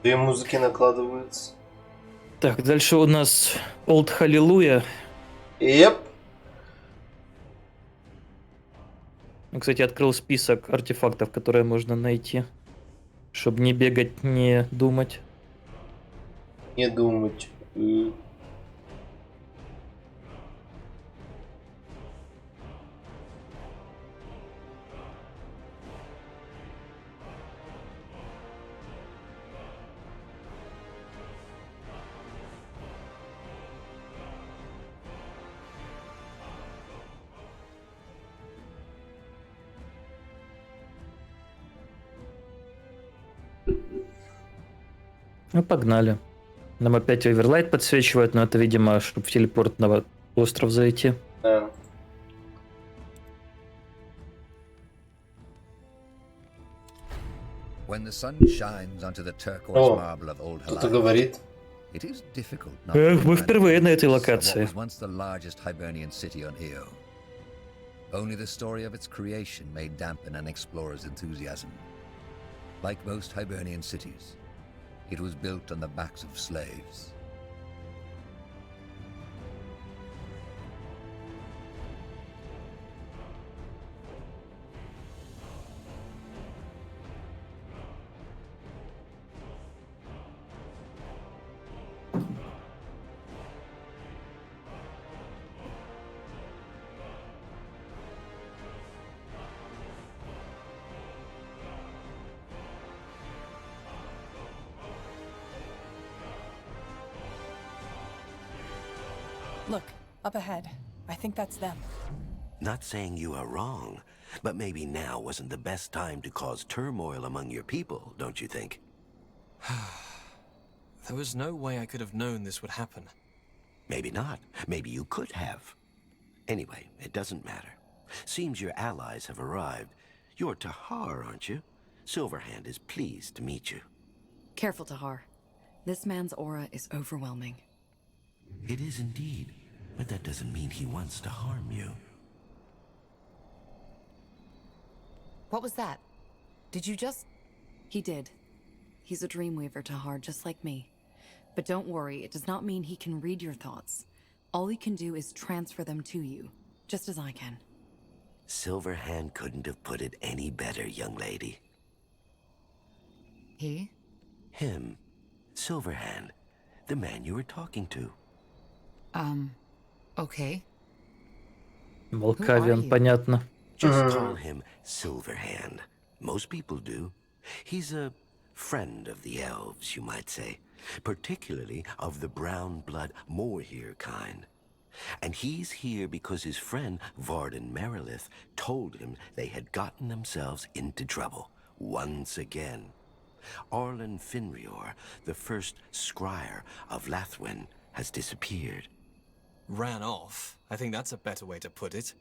Две музыки накладываются. Так, дальше у нас Old Hallelujah. Еп. Кстати, открыл список артефактов, которые можно найти, чтобы не бегать, не думать. Не думать. Ну, погнали. Нам опять оверлайт подсвечивает, но это, видимо, чтобы в телепорт на остров зайти. Да. When the sun shines onto the turquoise О, marble of old кто-то Hellas, говорит. it is difficult not Эх, to мы find впервые на этой what локации. was once the largest Hibernian city on Io. Only the story of its creation may dampen an explorer's enthusiasm. Like most Hibernian cities, it was built on the backs of slaves. Look, up ahead. I think that's them. Not saying you are wrong, but maybe now wasn't the best time to cause turmoil among your people, don't you think? There was no way I could have known this would happen. Maybe not. Maybe you could have. Anyway, it doesn't matter. Seems your allies have arrived. You're Tahar, aren't you? Silverhand is pleased to meet you. Careful, Tahar. This man's aura is overwhelming. It is indeed, but that doesn't mean he wants to harm you. What was that? Did you just... He did. He's a dreamweaver, Tahar, just like me. But don't worry, it does not mean he can read your thoughts. All he can do is transfer them to you, just as I can. Silverhand couldn't have put it any better, young lady. He? Him. Silverhand. The man you were talking to. Okay. Волкавиан, понятно. Just call him Silverhand. Most people do. He's a friend of the elves, you might say. Particularly of the brown blood Moorhere kind. And he's here because his friend Varden Merilith told him they had gotten themselves into trouble. Once again. Arlen Finrior, the first scryer of Lathwen, has disappeared. Ran off? I think that's a better way to put it.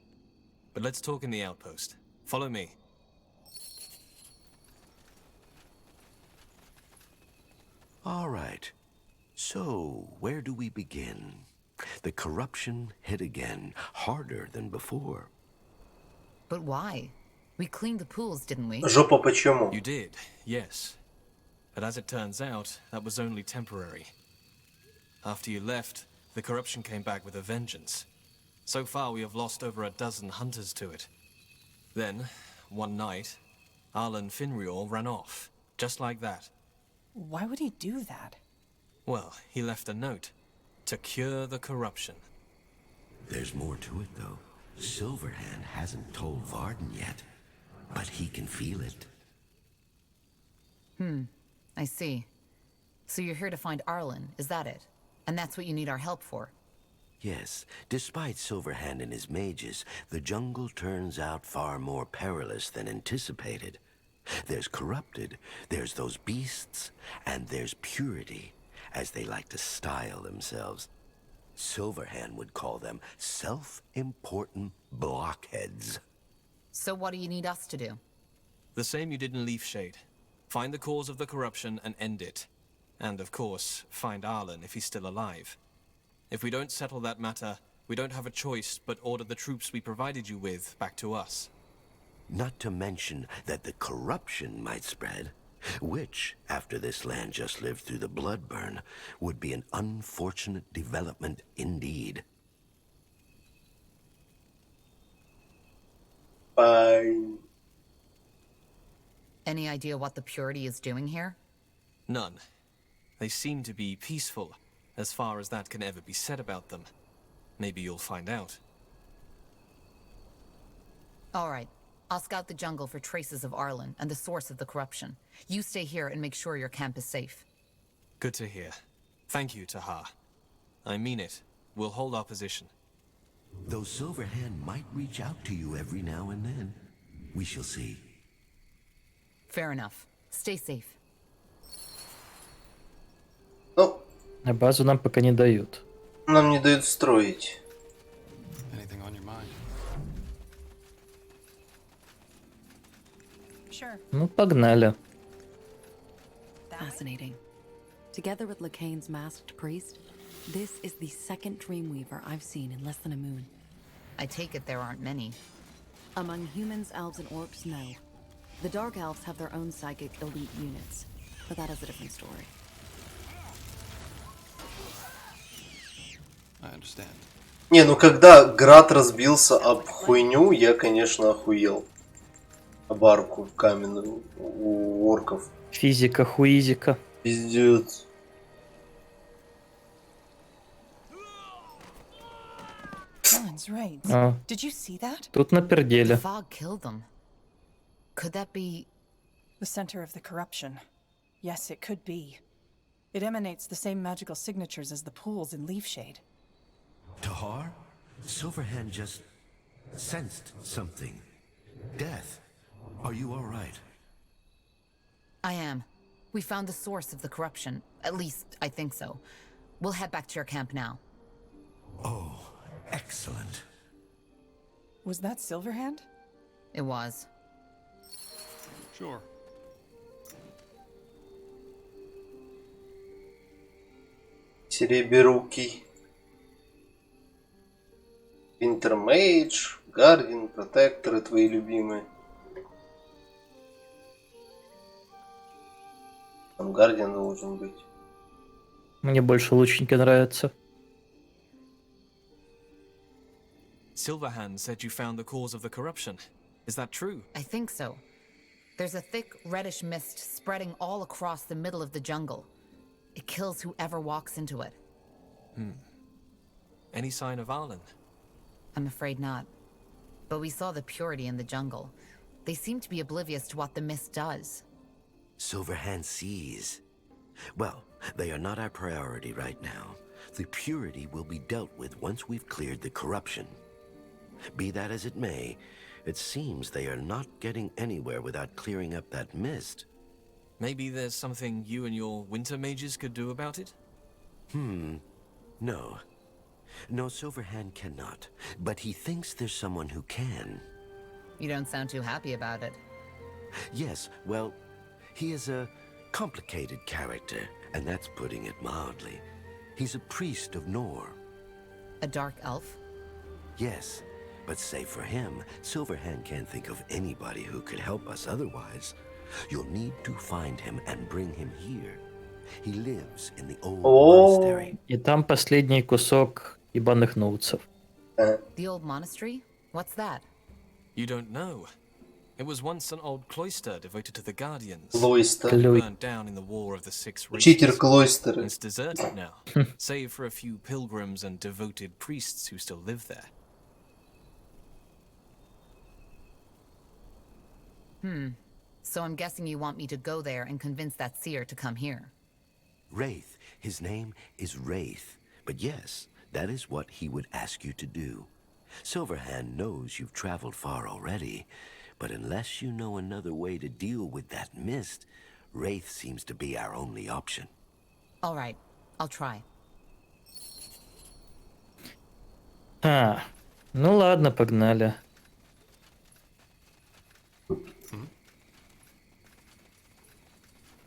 But let's talk in the outpost. Follow me. All right. So, where do we begin? The corruption hit again, harder than before. But why? We cleaned the pools, didn't we? Жопа почему? You did, yes. But as it turns out, that was only temporary. After you left, the corruption came back with a vengeance. So far, we have lost over a dozen hunters to it. Then, one night, Arlen Finrior ran off, just like that. Why would he do that? Well, he left a note to cure the corruption. There's more to it, though. Silverhand hasn't told Varden yet, but he can feel it. I see. So you're here to find Arlen, is that it? And that's what you need our help for? Yes, despite Silverhand and his mages, the jungle turns out far more perilous than anticipated. There's corrupted, there's those beasts, and there's purity, as they like to style themselves. Silverhand would call them self-important blockheads. So what do you need us to do? The same you did in Leafshade. Find the cause of the corruption and end it. And, of course, find Arlen if he's still alive. If we don't settle that matter, we don't have a choice but order the troops we provided you with back to us. Not to mention that the corruption might spread. which, after this land just lived through the blood burn, would be an unfortunate development indeed. Fine. Any idea what the purity is doing here? None. They seem to be peaceful, as far as that can ever be said about them. Maybe you'll find out. All right. I'll scout the jungle for traces of Arlen and the source of the corruption. You stay here and make sure your camp is safe. Good to hear. Thank you, Taha. I mean it. We'll hold our position. Though Silverhand might reach out to you every now and then. We shall see. Fair enough. Stay safe. Ну, А базу нам пока не дают. нам не дают строить. Anything on your mind? Sure. Ну, погнали. Fascinating. Together with Lacane's masked priest, this is the second Dreamweaver I've seen in less than a moon. I take it there aren't many. Among humans, elves, and orcs, no. The Dark Elves have their own psychic elite units, but that is a different story. I understand. Не, ну когда град разбился об хуйню, я, конечно, охуел. Об арку каменную у орков. Физика, хуизика. Пиздец. Alan's right. А, Did you see that? тут на The перделе. fog killed them. Could that be... The center of the corruption. Yes, it could be. It emanates the same magical signatures as the pools in Leafshade. Tahar? Silverhand just sensed something. Death. Are you all right? I am. We found the source of the corruption. At least, I think so. We'll head back to your camp now. Oh, excellent. Was that Silverhand? It was. Sure. Серебрякий. Интермейдж, Гардин, Протекторы твои любимые. Там Гардин должен быть. Мне больше лучники нравятся. Silverhand said you found the cause of the corruption. Is that true? I think so. There's a thick, reddish mist spreading all across the middle of the jungle. It kills whoever walks into it. Any sign of Arlen? I'm afraid not. But we saw the purity in the jungle. They seem to be oblivious to what the mist does. Silverhand sees. Well, they are not our priority right now. The purity will be dealt with once we've cleared the corruption. Be that as it may, it seems they are not getting anywhere without clearing up that mist. Maybe there's something you and your winter mages could do about it? No. No, Silverhand cannot. But he thinks there's someone who can. You don't sound too happy about it. Yes, well, he is a complicated character, and that's putting it mildly. He's a priest of Nor. A dark elf? Yes, but save for him, Silverhand can't think of anybody who could help us otherwise. You'll need to find him and bring him here. He lives in the old monastery. И там последний кусок ебаных ноутсов. The old monastery? What's that? You don't know. It was once an old cloister devoted to the Guardians. Клойстер. Burned down in the War of the Six Учитель Races. Клойстера. It's deserted now, save for a few pilgrims and devoted priests who still live there. So I'm guessing you want me to go there and convince that seer to come here. Wraith. His name is Wraith. But yes, that is what he would ask you to do. Silverhand knows you've traveled far already, but unless you know another way to deal with that mist, Wraith seems to be our only option. All right, I'll try. А, ну ладно, погнали.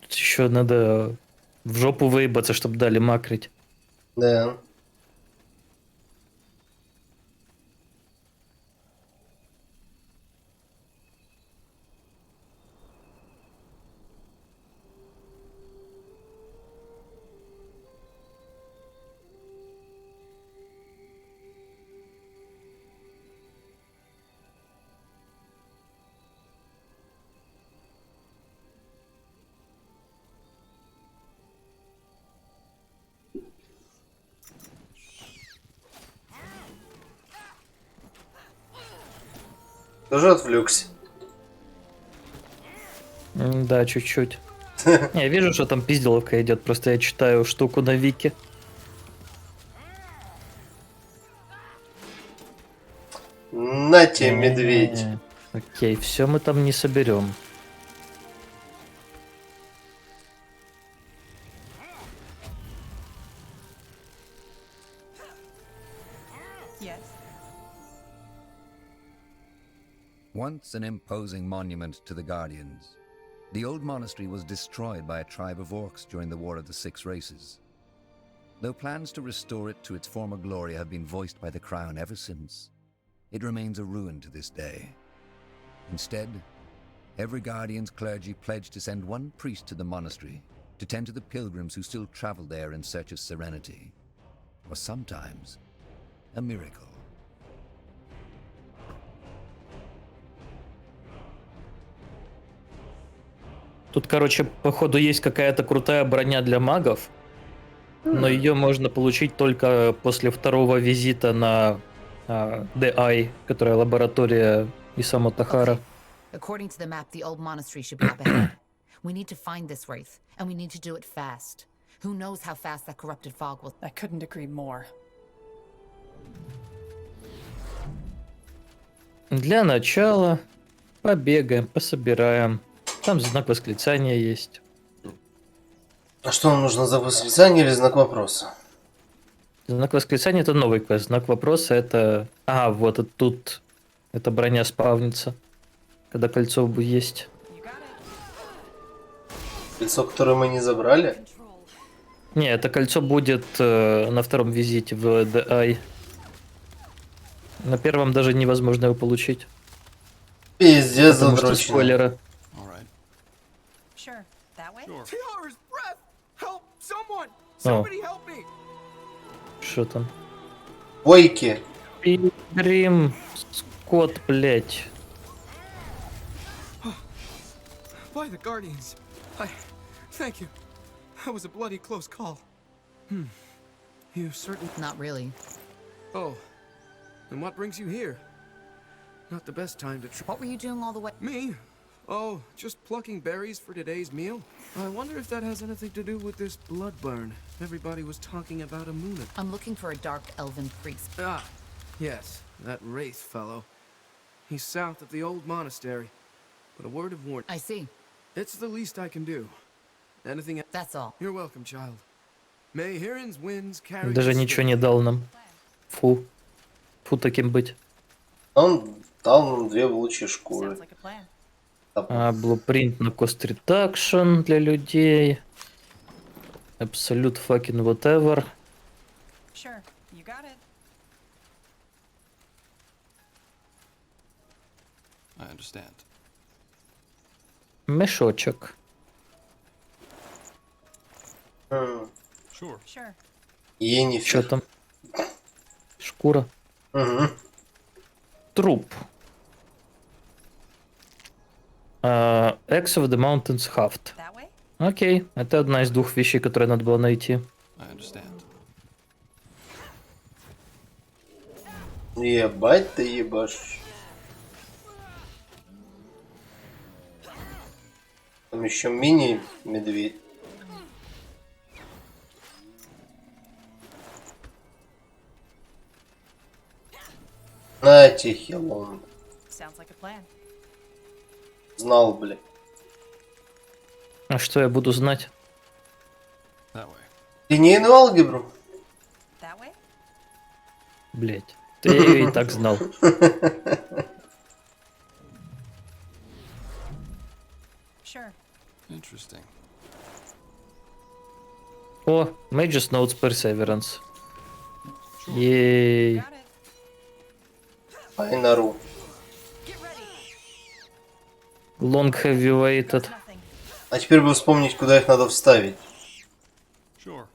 Тут еще надо в жопу выебаться, чтобы дали макрить. Да. Тоже отвлекся. Да, чуть-чуть. Я вижу, что там пизделовка идет, просто я читаю штуку на вики. На тебе, медведь. Окей, все мы там не соберем. Yes. Once an imposing monument to the Guardians, the old monastery was destroyed by a tribe of orcs during the War of the Six Races. Though plans to restore it to its former glory have been voiced by the Crown ever since, it remains a ruin to this day. Instead, every Guardian's clergy pledged to send one priest to the monastery to tend to the pilgrims who still travel there in search of serenity, or sometimes a miracle. Тут, короче, походу есть какая-то крутая броня для магов, но ее можно получить только после второго визита на DI, которая лаборатория Исамо Тахара. According to the map, the old monastery should be up ahead. We need to find this wraith, and we need to do it fast. Who knows how fast that corrupted fog will... I couldn't agree more. Для начала побегаем, пособираем. Там знак восклицания есть. А что нам нужно, за восклицание или знак вопроса? Знак восклицания это новый квест. Знак вопроса это... А, вот это тут. Это броня спавнится. Когда кольцо есть. Кольцо, которое мы не забрали? Не, это кольцо будет на втором визите в DI. На первом даже невозможно его получить. Пиздец, Потому что задрочено. спойлеры. All right. Sure. That way? Sure. Tiara's breath! Help! Someone! Oh. Somebody help me! Что там? Бойки. Пилигрим, скот, блять. By the Guardians. Thank you. That was a bloody close call. You certainly... Not really. Oh. And what brings you here? Not the best time to What were you doing all the way? Me? Oh, just plucking berries for today's meal. I wonder if that has anything to do with this blood burn. Everybody was talking about a moon. I'm looking for a dark elven priest. Ah, yes, that wraith fellow. He's south of the old monastery. But a word of warning. I see. It's the least I can do. Anything... That's all. You're welcome, child. May Hirin's winds carry... Даже us ничего safe. не дал нам. Фу. Фу таким быть. Он дал нам 2 волчьи шкуры. Sounds like a plan. Блупринт на cost reduction для людей. Absolute fucking whatever. Sure. You got it. I understand. Мешочек. М, Sure. Sure. Что Енифер. там? Шкура. Угу. Труп. X of the Mountains Haft. That way? Окей, это одна из 2 вещей, которые надо было найти. I understand. Ебать ты ебашь. Там еще мини-медведь. На тебе, Хелон. Sounds like a plan. Знал, бля. А что я буду знать? That way. Линейную алгебру. That way? Блять. Я ее и так знал. Sure. Interesting. О, Mage's Notes Perseverance. Ей. Got it. Айнару. Long heavy waited. Nothing. А теперь бы вспомнить, куда их надо вставить. Sure.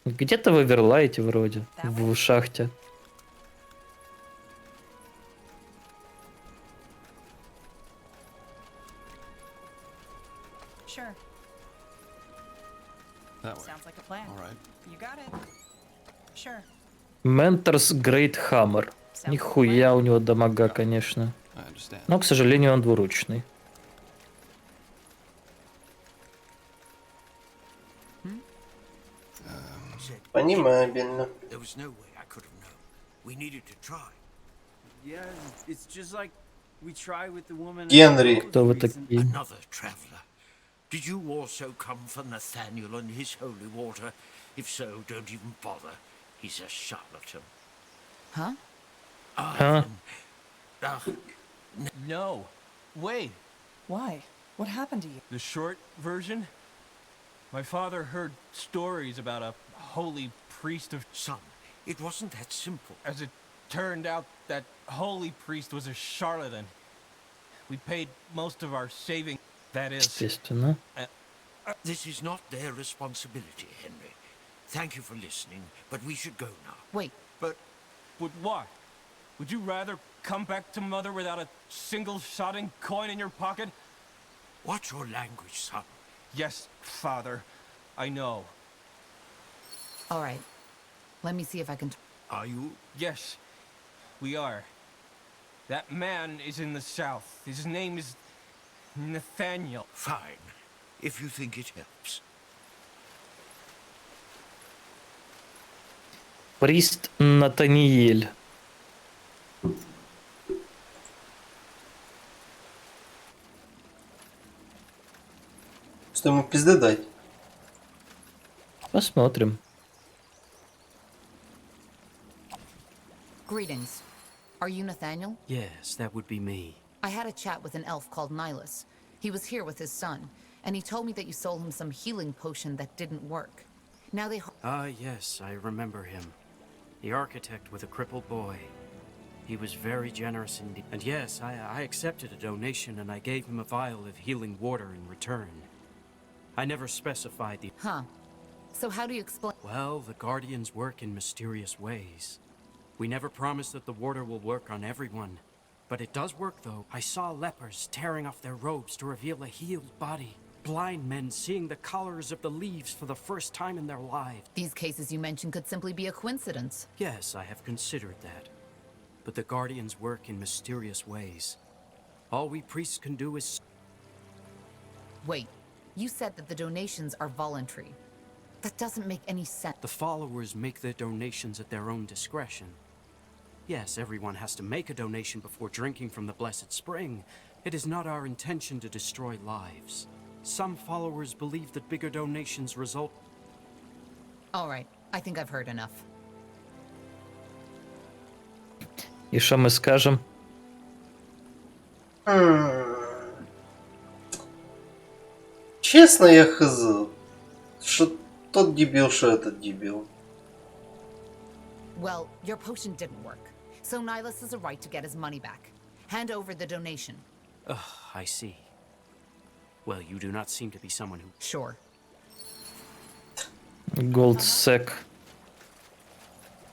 Где-то в Эверлайте вроде. В шахте. Sure. That way. Sounds like a plan. All right. You got it. Sure. Mentor's Great Hammer. Нихуя у него дамага, конечно. I understand. Но, к сожалению, он двуручный. Понимабельно. There was no way I could have known. We needed to try. Yeah, it's just like we tried with the woman. Генри. Кто вы такие? Another traveler. Did you also come for Nathaniel and his holy water? If so, don't even bother. He's a charlatan. Huh? Huh? No. Wait. Why? What happened to you? The short version? My father heard stories about a holy priest of... Son, it wasn't that simple. As it turned out, that holy priest was a charlatan. We paid most of our saving. That is... Естественно. This is not their responsibility, Henry. Thank you for listening, but we should go now. Wait, But what? Would you rather come back to Mother without a single sodding coin in your pocket? Watch your language, son. Yes, Father. I know. all right. Let me see if I can... Are you? Yes, we are. That man is in the south. His name is Nathaniel. Fine, if you think it helps. Прист Натаниэль. Что ему пизды дать? Посмотрим. Greetings. Are you Nathaniel? Yes, that would be me. I had a chat with an elf called Nihilus. He was here with his son, and he told me that you sold him some healing potion that didn't work. Now they... Ah, yes, I remember him. The architect with a crippled boy. He was very generous indeed. And yes, I accepted a donation and I gave him a vial of healing water in return. I never specified the... Huh. So how do you explain... Well, the Guardians work in mysterious ways. We never promise that the water will work on everyone. But it does work, though. I saw lepers tearing off their robes to reveal a healed body. Blind men seeing the colors of the leaves for the first time in their lives. These cases you mentioned could simply be a coincidence. Yes, I have considered that. But the Guardians work in mysterious ways. All we priests can do is... Wait, you said that the donations are voluntary. That doesn't make any sense. The followers make their donations at their own discretion. Yes, everyone has to make a donation before drinking from the Blessed Spring. It is not our intention to destroy lives. Some followers believe that bigger donations result... All right, I think I've heard enough. И что мы скажем? Честно, я хз. Что тот дебил, что этот дебил. Well, your potion didn't work. So Nihilus has a right to get his money back. Hand over the donation. Ugh, I see. Well, you do not seem to be someone who... Sure. Голдсек.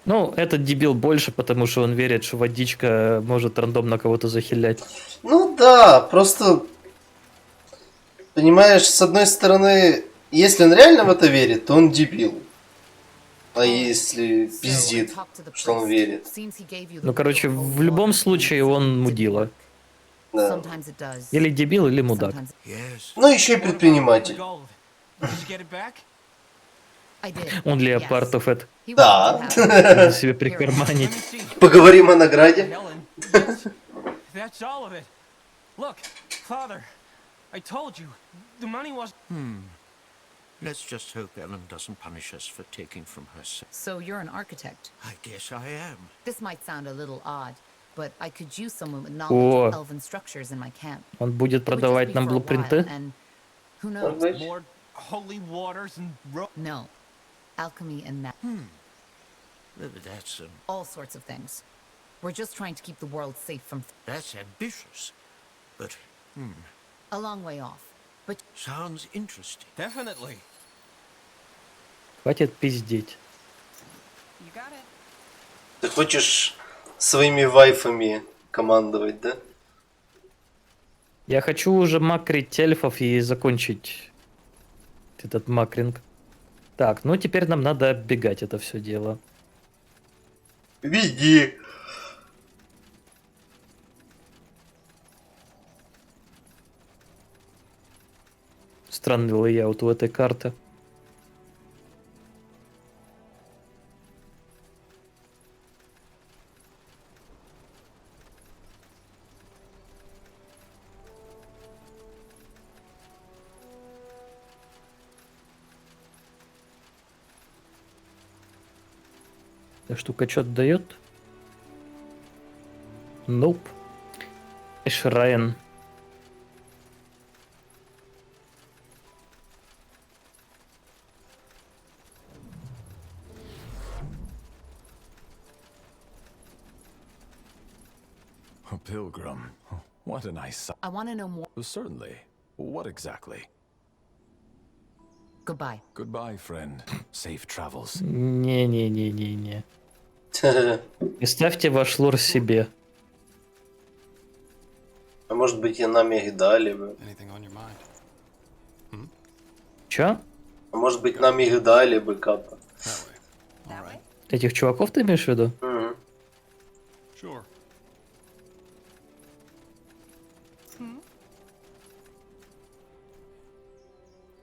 Ну, этот дебил больше, потому что он верит, что водичка может рандомно кого-то захилять. Ну да, просто... Понимаешь, с одной стороны, если он реально в это верит, то он дебил. А если пиздит, что он верит. Ну, короче, в любом случае он мудила. Да. Или дебил, или мудак. Ну, еще и предприниматель. Он леопардов это. Да. Надо себе прикарманить. Поговорим о награде. That's all of it. Look, Father, I told you, the money was... Let's just hope Ellen doesn't punish us for taking from her son. So you're an architect. I guess I am. This might sound a little odd, but I could use someone with knowledge of elven structures in my camp. Он будет продавать нам блупринты? And who knows? More holy waters and... No. Alchemy and That's all sorts of things. We're just trying to keep the world safe from... That's ambitious. But, A long way off. But... Sounds interesting. Definitely. Хватит пиздеть. You got it. Ты хочешь своими вайфами командовать, да? Я хочу уже макрить эльфов и закончить этот макринг. Так, ну теперь нам надо оббегать это все дело. Веди. Странный лейаут у этой карты. Эта штука что-то дает? Nope. Шрайн. A pilgrim. What a nice sight. I want to know more. Certainly. What exactly? Goodbye. Goodbye, friend. Safe travels. Не-не-не-не-не. Оставьте ваш лор себе. А может быть, и нам их дали бы. Anything on your mind? Чё? А может быть, нам их дали бы, Капа. That way. All right. Этих чуваков ты имеешь в виду? Мгм. Sure.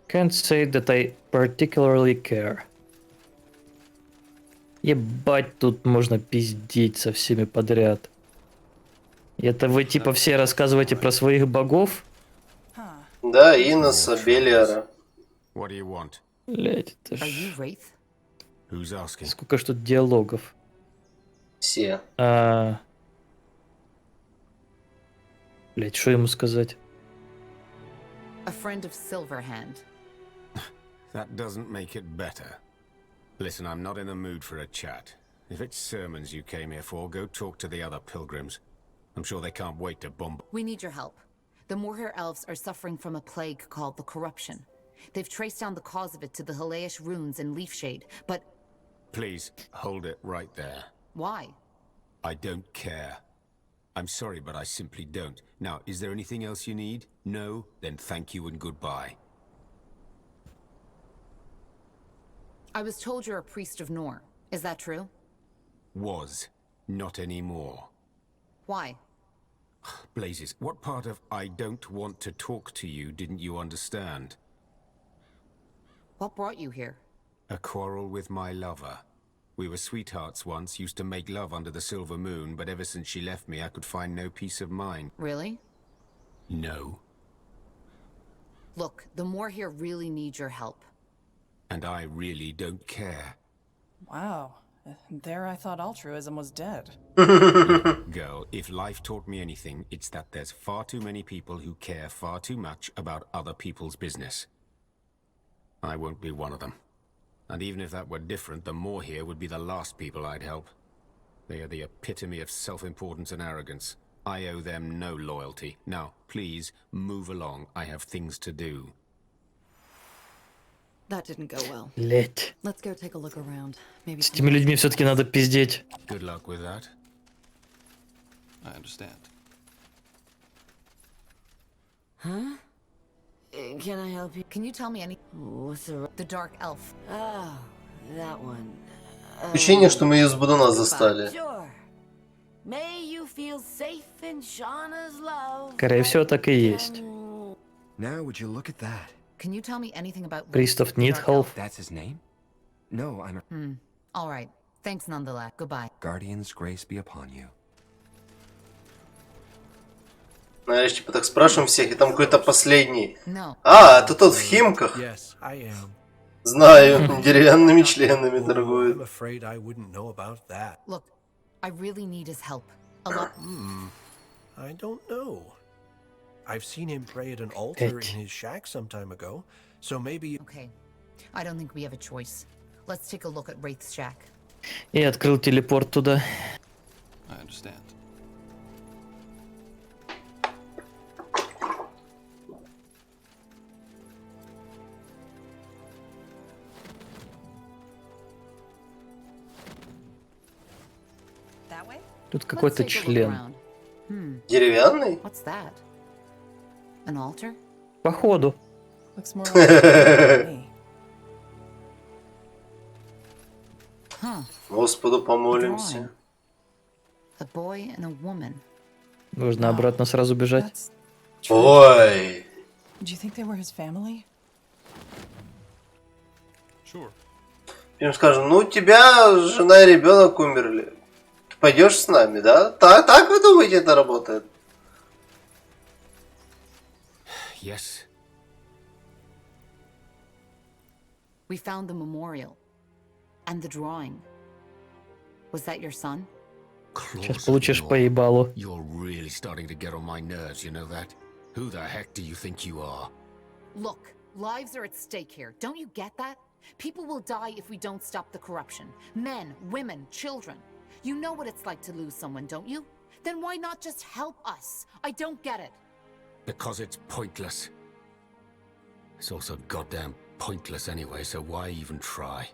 Can't say that I particularly care. Ебать, тут можно пиздеть со всеми подряд. И это вы типа все рассказываете про своих богов? Да, Иноса, Белиара. What do you want? Блять, это Are you ж... Wraith? Who's asking? Сколько ж тут диалогов. Все. Блять, что ему сказать? A friend of Silverhand. That doesn't make it better. Listen, I'm not in the mood for a chat. If it's sermons you came here for, go talk to the other pilgrims. I'm sure they can't wait to bomb. We need your help. The Moorhair elves are suffering from a plague called the corruption. They've traced down the cause of it to the Halayish runes in Leafshade, but... Please, hold it right there. Why? I don't care. I'm sorry, but I simply don't. Now, is there anything else you need? No? Then thank you and goodbye. I was told you're a priest of Nor. Is that true? Was. Not anymore. Why? Blazes, what part of I don't want to talk to you didn't you understand? What brought you here? A quarrel with my lover. We were sweethearts once, used to make love under the silver moon, but ever since she left me, I could find no peace of mind. Really? No. Look, the Moorhair really need your help. And I really don't care. Wow. There I thought altruism was dead. Girl, if life taught me anything, it's that there's far too many people who care far too much about other people's business. I won't be one of them. And even if that were different, the Moorhair would be the last people I'd help. They are the epitome of self-importance and arrogance. I owe them no loyalty. Now, please, move along. I have things to do. That didn't go well. Блять. Let's go take a look around. Maybe С этими людьми все-таки надо пиздеть. Good luck with that. I understand. Huh? Can I help you? Can you tell me any... What's the Dark Elf. Oh, that one. Ощущение, что мы ее с Будуна застали. Sure. May you feel safe in Shauna's love. Скорее всего, так и есть. Now would you look at that? Can you tell me anything about... Priest of Needhelp. That's his name? No, I'm a... All right. Thanks nonetheless. Goodbye. Guardian's grace be upon you. Знаешь, типа так спрашиваем всех, и там какой-то последний. No. А, это тот в Химках. Yes, I am. Знаю, деревянными членами торгует. I'm afraid I wouldn't know about that. Look, I really need his help. A lot. I don't know. I've seen him pray at an altar in his shack some time ago, so maybe... Okay. I don't think we have a choice. Let's take a look at Wraith's shack. И открыл телепорт туда. I understand. That way? Тут какой-то Let's take a look член. around. Деревянный? What's that? An altar? Походу. Looks more like me. Huh. Господу помолимся. A boy and a woman. Нужно обратно сразу бежать. Ой. Do you think they were his family? Sure. Им скажем, ну у тебя жена и ребенок умерли. Ты пойдешь с нами, да? Так вы думаете, это работает? Yes. We found the memorial. And the drawing. Was that your son? Сейчас получишь по ебалу. You're really starting to get on my nerves, you know that? Who the heck do you think you are? Look, lives are at stake here. Don't you get that? People will die if we don't stop the corruption. Men, women, children. You know what it's like to lose someone, don't you? Then why not just help us? I don't get it. Because it's pointless. It's also goddamn pointless anyway, so why even try?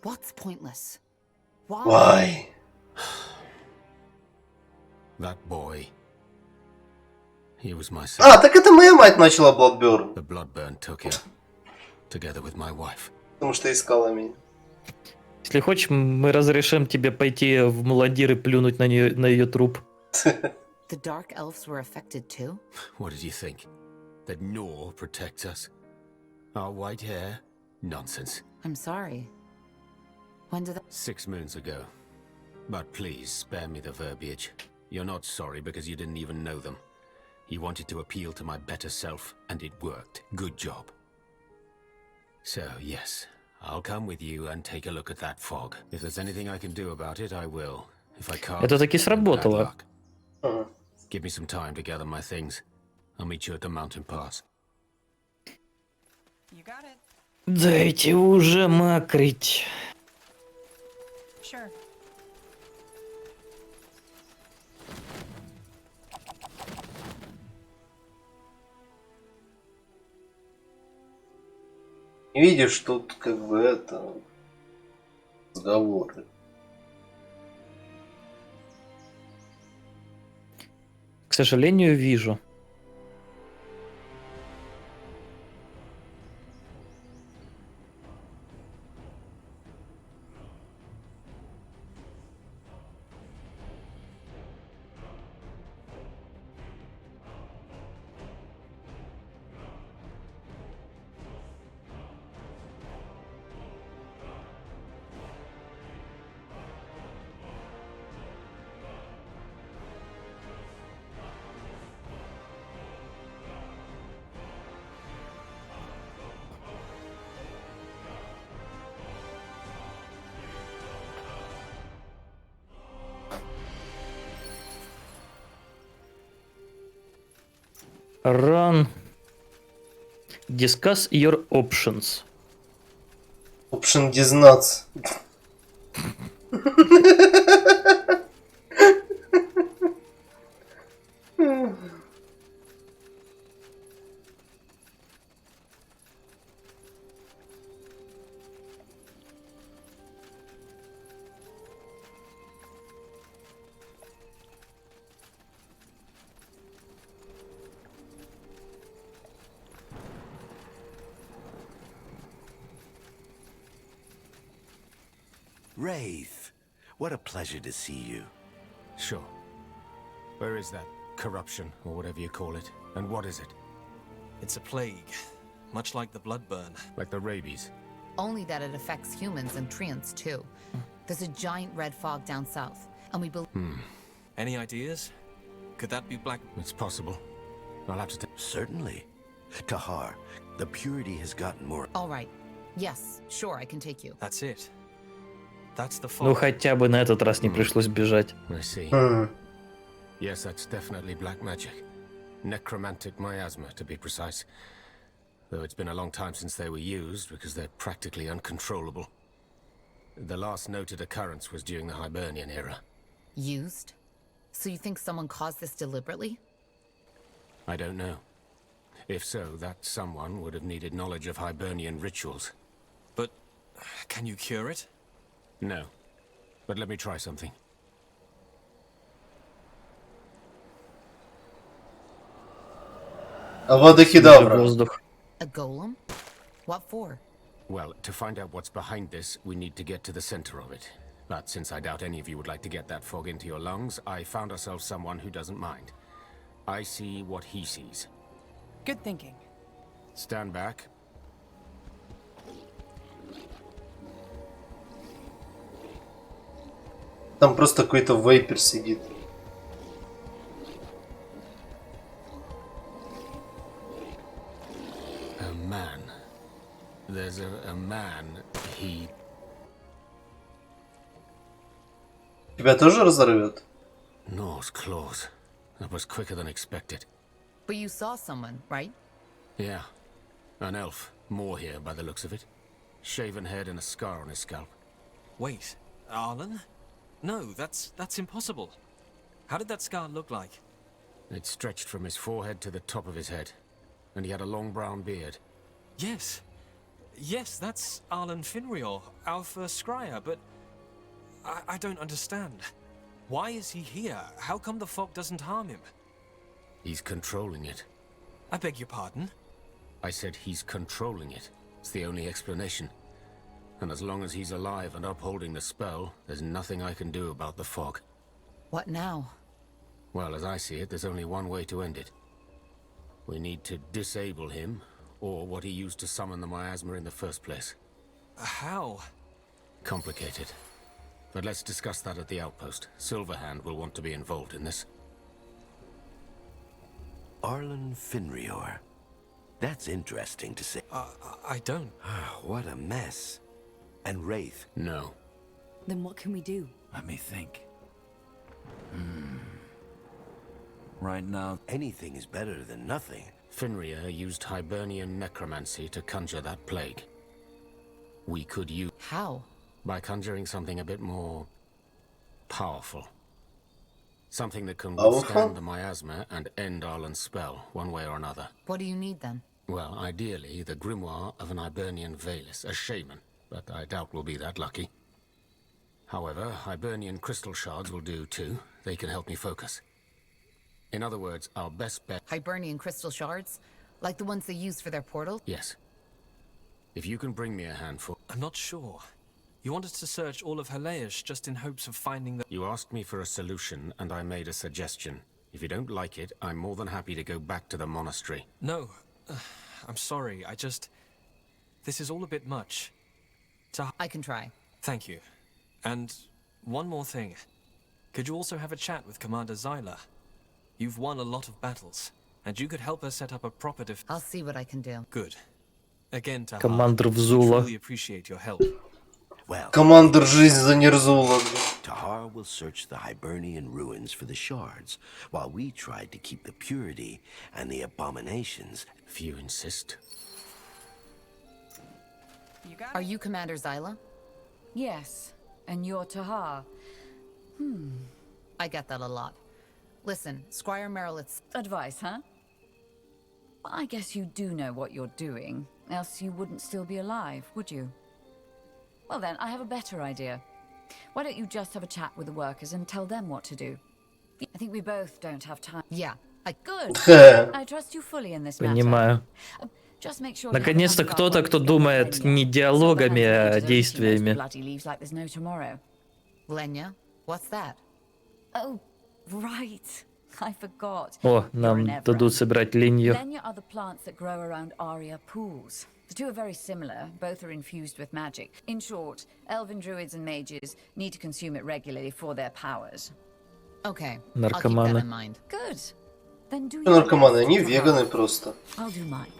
What's pointless? Why? Why? That boy. He was my son. Так это моя мать начала Bloodburn. The Bloodburn took him, together with my wife. Потому что искала меня. Если хочешь, мы разрешим тебе пойти в Муладир и плюнуть на ее труп. The Dark Elves were affected too? What did you think? That Nor protects us? Our white hair? Nonsense. I'm sorry. When did that... 6 moons ago. But please, spare me the verbiage. You're not sorry because you didn't even know them. You wanted to appeal to my better self, and it worked. Good job. So, yes, I'll come with you and take a look at that fog. If there's anything I can do about it, I will. If I can't, Это таки сработало. Give me some time to gather my things. I'll meet you at the mountain pass. You got it. Дайте уже макрить. Sure. Видишь, тут как бы это... разговоры. К сожалению, вижу. Run. Discuss your options. Option дизнаться. Wraith, what a pleasure to see you. Sure. Where is that corruption, or whatever you call it? And what is it? It's a plague, much like the bloodburn. Like the rabies? Only that it affects humans and treants too. There's a giant red fog down south, and we believe... Any ideas? Could that be black? It's possible. I'll have to... Certainly. Tahar, the purity has gotten more... All right. Yes, sure, I can take you. That's it. That's the Ну fog. хотя бы на этот раз не пришлось бежать. I see. Yes, that's definitely black magic. Necromantic miasma, to be precise. Though it's been a long time since they were used, because they're practically uncontrollable. The last noted occurrence was during the Hibernian era. Used? So you think someone caused this deliberately? I don't know. If so, that someone would have needed knowledge of Hibernian rituals. But can you cure it? No. But let me try something. Авада Кедавра. Воздух. A golem? What for? Well, to find out what's behind this, we need to get to the center of it. But since I doubt any of you would like to get that fog into your lungs, I found ourselves someone who doesn't mind. I see what he sees. Good thinking. Stand back. Там просто какой-то вейпер сидит. A man. There's a man. He. Тебя тоже разорвет? Gnaw's claws. That was quicker than expected. But you saw someone, right? Yeah. An elf. More here by the looks of it. Shaven head and a scar on his scalp. Wait, Arlen? No, that's impossible. How did that scar look like? It stretched from his forehead to the top of his head. And he had a long brown beard. Yes. Yes, that's Arlen Finrior, our first scryer, but I don't understand. Why is he here? How come the fog doesn't harm him? He's controlling it. I beg your pardon? I said he's controlling it. It's the only explanation. And as long as he's alive and upholding the spell, there's nothing I can do about the fog. What now? Well, as I see it, there's only one way to end it. We need to disable him, or what he used to summon the miasma in the first place. How? Complicated. But let's discuss that at the outpost. Silverhand will want to be involved in this. Arlen Finrior. That's interesting to say. I don't. What a mess. And Wraith. No. Then what can we do? Let me think. Right now, anything is better than nothing. Finrior used Hibernian necromancy to conjure that plague. We could use... How? By conjuring something a bit more... powerful. Something that can Powerful? withstand the miasma and end Arlen's spell, one way or another. What do you need then? Well, ideally, the grimoire of an Hibernian Valis, a shaman, but I doubt we'll be that lucky. However, Hibernian crystal shards will do too. They can help me focus. In other words, our best bet... Hibernian crystal shards? Like the ones they use for their portal? Yes. If you can bring me a handful... I'm not sure. You wanted to search all of Helaish just in hopes of finding the... You asked me for a solution, and I made a suggestion. If you don't like it, I'm more than happy to go back to the monastery. No. I'm sorry, I just... This is all a bit much. I can try. Thank you. And one more thing. Could you also have a chat with Commander Zyla? You've won a lot of battles, and you could help us set up a proper I'll see what I can do. Good. Again, Tahar, Командир Взула. truly appreciate your help. Well, Командир жизнь за Нерзула. Tahar will search the Hibernian ruins for the shards, while we try to keep the purity and the abominations. If you insist. Are you Commander Zyla? Yes, and you're Tahar. I get that a lot. Listen, Squire Merrillet's... Advice, huh? I guess you do know what you're doing, else you wouldn't still be alive, would you? Well then, I have a better idea. Why don't you just have a chat with the workers and tell them what to do? I think we both don't have time. Yeah, Good. I trust you fully in this matter. Понимаю. Just make sure Наконец-то кто-то, кто думает не диалогами, а действиями. Lenya, what's that? Oh, right. I forgot. О, нам дадут собрать линию. Lenya are the plants that grow around Aria pools. The two are very similar. Both are infused with magic. In short, elven druids and mages need to consume it regularly for their powers. Okay. Наркоманы. Good. Then do Наркоманы, они веганы просто. I'll do mine.